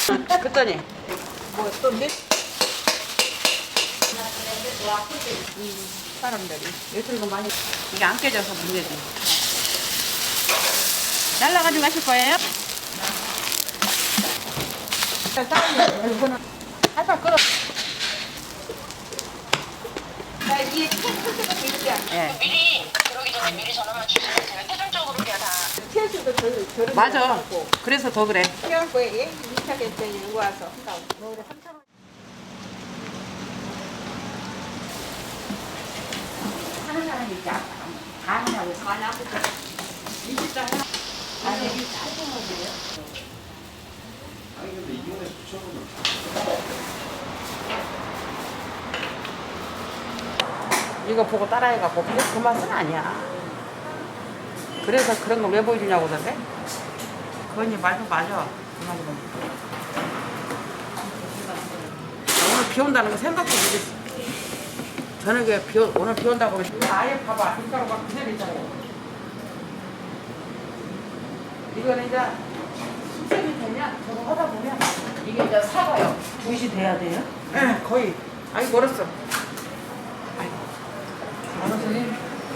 그랬더니 뭐 또 몇? 사람들이 요즘 이거 많이 이게 안 깨져서 문제지. 잘라가지고 가실 거예요? 사람들 이거는 살살 끓어. 나 이게 캔슬가 있지. 예. 미리 들어오기 전에 미리 전화만 주시면 제가 최종적으로 그냥 다 캔슬도 저를 맞아. 그래서 더 그래. 필요할 거예요. 2차 결정이 이거 와서 한다고. 너 그래 3차 하는 사람이 있지. 다 하냐고 해서 많이 아프죠. 20장 해놔. 아니, 이게 짧은 거예요. 아니 근데 이번에 붙여보면 이거 보고 따라해갖고 그 맛은 아니야. 그래서 그런 거 왜 보여주냐고 그러던데? 그건 말도 맞아. 그 말은. 오늘 비 온다는 거 생각도 못했어. 저녁에 오늘 비 온다고 그러면 아예 봐봐. 밀가루가 그대로 있잖아요. 이거는 이제 숙성이 되면 저거 하다 보면 이게 이제 사가요. 2시 돼야 돼요? 네, 거의. 아니 멀었어.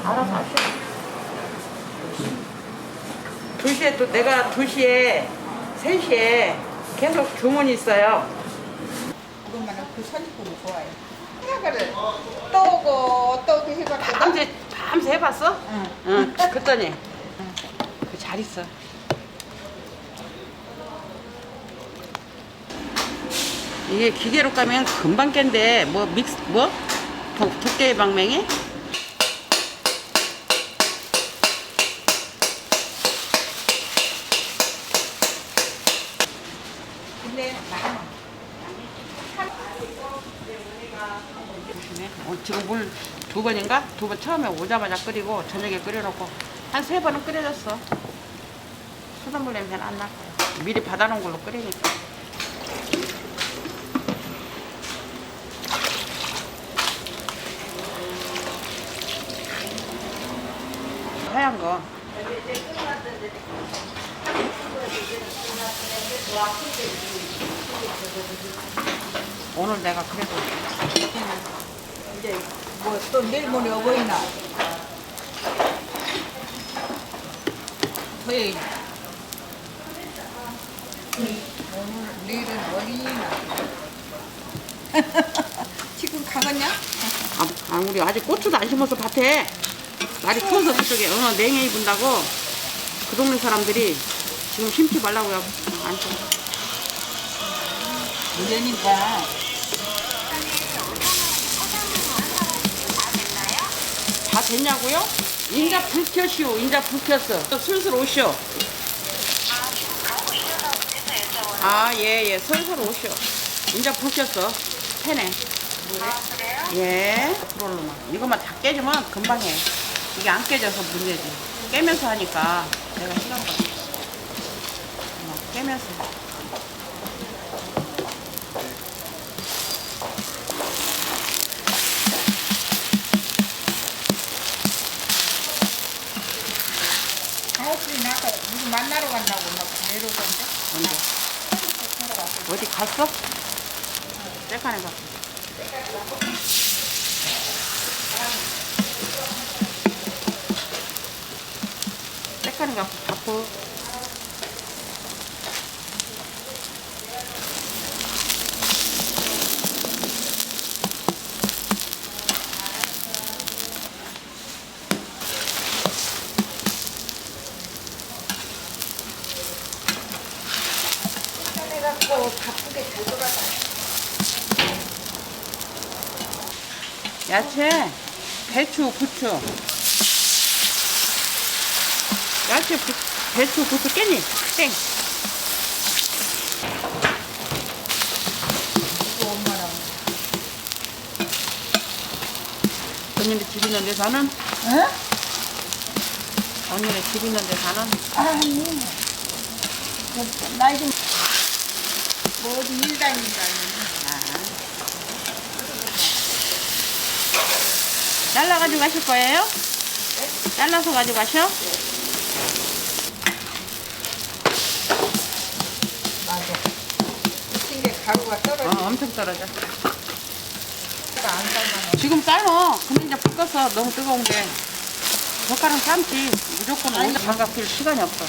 알아서 하시오. 2시에 또 내가 2시에 3시에 계속 주문이 있어요. 이것만은 그 선입국이 좋아요. 생각을 또 오고 또 오고 해봤거든. 밤새 해봤어? 응. 그랬더니 잘 있어. 이게 기계로 까면 금방 깬데 뭐 믹스 뭐 도깨비 방맹이? 근데 많아. 조심해. 지금 물 2번인가? 2번 처음에 오자마자 끓이고 저녁에 끓여놓고 한 3번은 끓여졌어. 수돗물 냄새는 안 날 거야. 미리 받아놓은 걸로 끓이니까. 하얀 거. 오늘 내가 그래도 이제 뭐 또 내일 모레 어버이날. 토요일. 오늘 내일은 어린이날. 지금 가겠냐? 우리 아직 고추도 안 심어서 밭에 날이 추워서 그쪽에 냉해 입은다고 그 동네 사람들이 지금 심지 말라고요. 안 심. 이러니까 다 됐냐고요? 인자 불 켜시오. 인자 불 켰어. 슬슬 오시오. 아, 예. 슬슬 오시오. 인자 불 켰어. 팬에. 예. 그걸로만. 이것만 다 깨지면 금방 해. 이게 안 깨져서 문제지. 깨면서 하니까 내가 시간 걸려. 깨면서. 아홉시 나가 누구 만나러 간다고 막 내려오던데. 언제? 어디 갔어? 셀칸에 갔어. 셀칸에 가서 바쁘. 해갖고 바쁘게 잘 돌아다녀. 야채, 배추, 부추. 야채, 배추, 부추 깨니? 땡. 이거 엄마랑. 언니네 집 있는 데 사는? 응? 언니네 집 있는 데 사는? 아니. 나이 좀. 뭐 어디 일 다니는 거 아니야? 잘라가지고 가실 거예요? 잘라서 가지고 가셔? 맞아. 뚝뚝 떨어져. 안 삶아. 지금 삶어. 근데 이제 불 껐어. 너무 뜨거운데. 젓가락 삶지. 무조건 오늘 장갑 필 시간이 없어.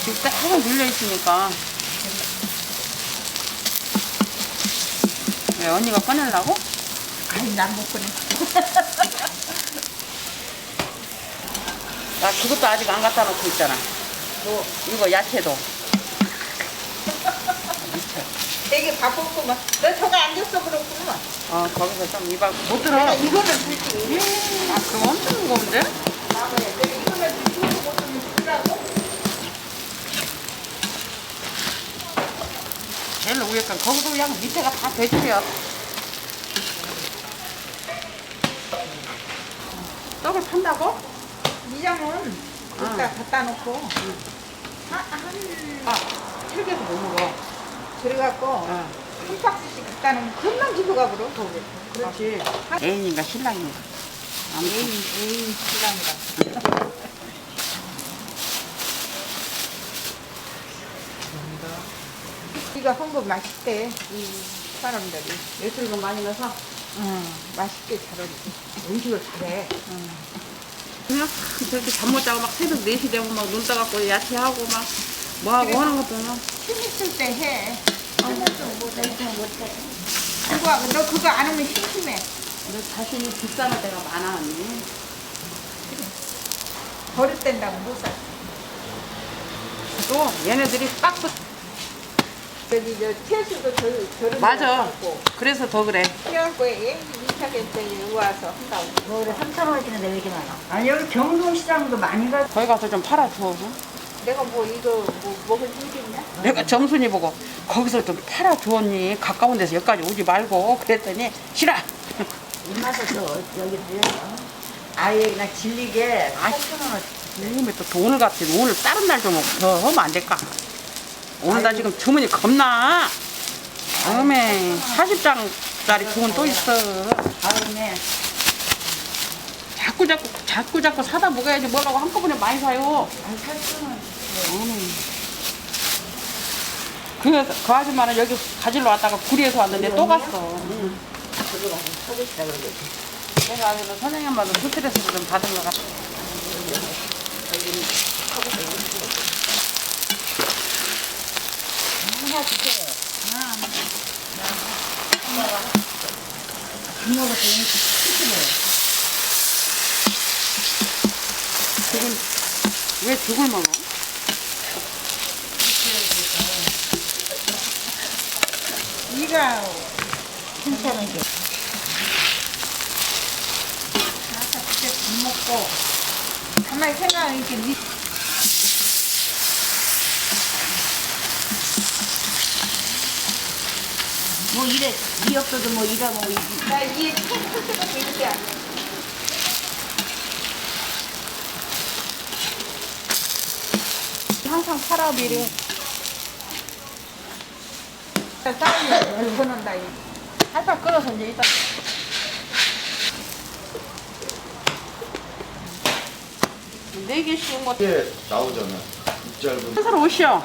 지금 딱 눌려 있으니까. 왜 언니가 꺼내려고? 아니 난 못 꺼내. 나 그것도 아직 안 갖다 놓고 있잖아. 뭐 이거 야채도. 되게 바쁘구만. 너 저거 안 줬어 그렇구만. 거기서 좀 이박 못 들어. 내가 이거는 주지. 아, 그럼 엄청 무거운데? 나무에 내가 이거는 주고 못 주면 주라고. 제일 위에 건 거기도 그냥 밑에가 다 돼지야. 떡을 판다고? 미장은 여기다 갖다 놓고 튀겨서 못 먹어. 그래갖고 한 박스씩 갖다 놓으면 금방 집어가 버려. 그렇지. 애인인가 신랑인가? 애인 신랑이라. 이거 한 거 맛있대. 이 사람들이. 예술금 많이 넣어서 맛있게 잘 어울리지. 음식을 잘해. 그냥 저렇게 잠 못 자고 막 새벽 4시 되면 막 눈 떠갖고 야채하고 막 뭐하고 하는 것도 막 힘 있을 때 해. 힘없어 못해. 그거 너 그거 안 하면 심심해. 내 자신이 비싸는 데가 많아 언니. 버릇된다고 못 사. 또 얘네들이 박스 저기 저 채수도 저런 맞아. 그래서 더 그래. 그래갖고 인터넷에 와서 한다고. 뭐를 3,000원 주는데 왜 이렇게 많아? 아니 여기 경동시장도 많이 가. 거기 가서 좀 팔아줘. 내가 뭐 이거 뭐 먹을 일이 있냐? 내가 정순이 보고 거기서 좀 팔아줘 언니. 가까운 데서 여기까지 오지 말고 그랬더니 싫어. 입맛 없어 여기 들려서. 아예 그냥 질리게 3,000원. 이놈의 또 돈을 갖지. 오늘 다른 날 좀 더 하면 안 될까? 오늘 나 지금 주문이 겁나. 어메 40장짜리 주문 또 있어. 다음에 자꾸 사다 먹어야지 뭐라고 한꺼번에 많이 사요. 8,000원. 그래서 그 아줌마는 여기 가지러 왔다가 구리에서 왔는데 또 갔어. 그거 가서 서비스다 그러겠지. 내가 알기로 선생님 엄마도 스트레스를 좀 받은 것 같아. 하나 주세요. 밥 먹었더니 시키네. 죽은 왜 죽을 먹어? 네가 괜찮은 게. 아까 그때 밥 먹고 가만히 생각하면 이렇게 뭐 이래 이 없어도 뭐 이래 뭐 나 이게 큰 이렇게 안 해. 항상 팔아 미리. 싸우면 못 보는다. 살짝 끓어서 이제 이따. 네 개 씌운 거. 이게 나오잖아. 이 짧은. 한 사람 오시오.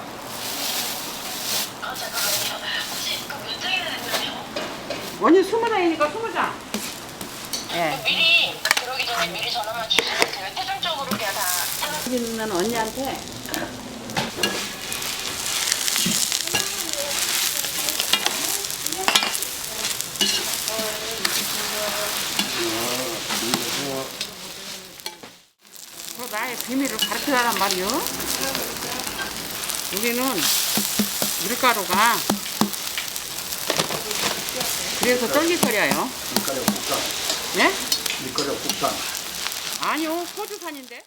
잠깐만요. 혹시 그 몇 장이나 됐나요? 언니 20장이니까 20장. 예. 미리 들어오기 전에 미리 전화만 주시면 제가 최종적으로 그냥 다 해놓을게요. 있는 언니한테 그 나의 비밀을 가르쳐달란 말이요. 우리는 밀가루가 그래서 쫄깃거려요. 밀가루 국산. 예? 밀가루 국산. 아니요, 호주산인데.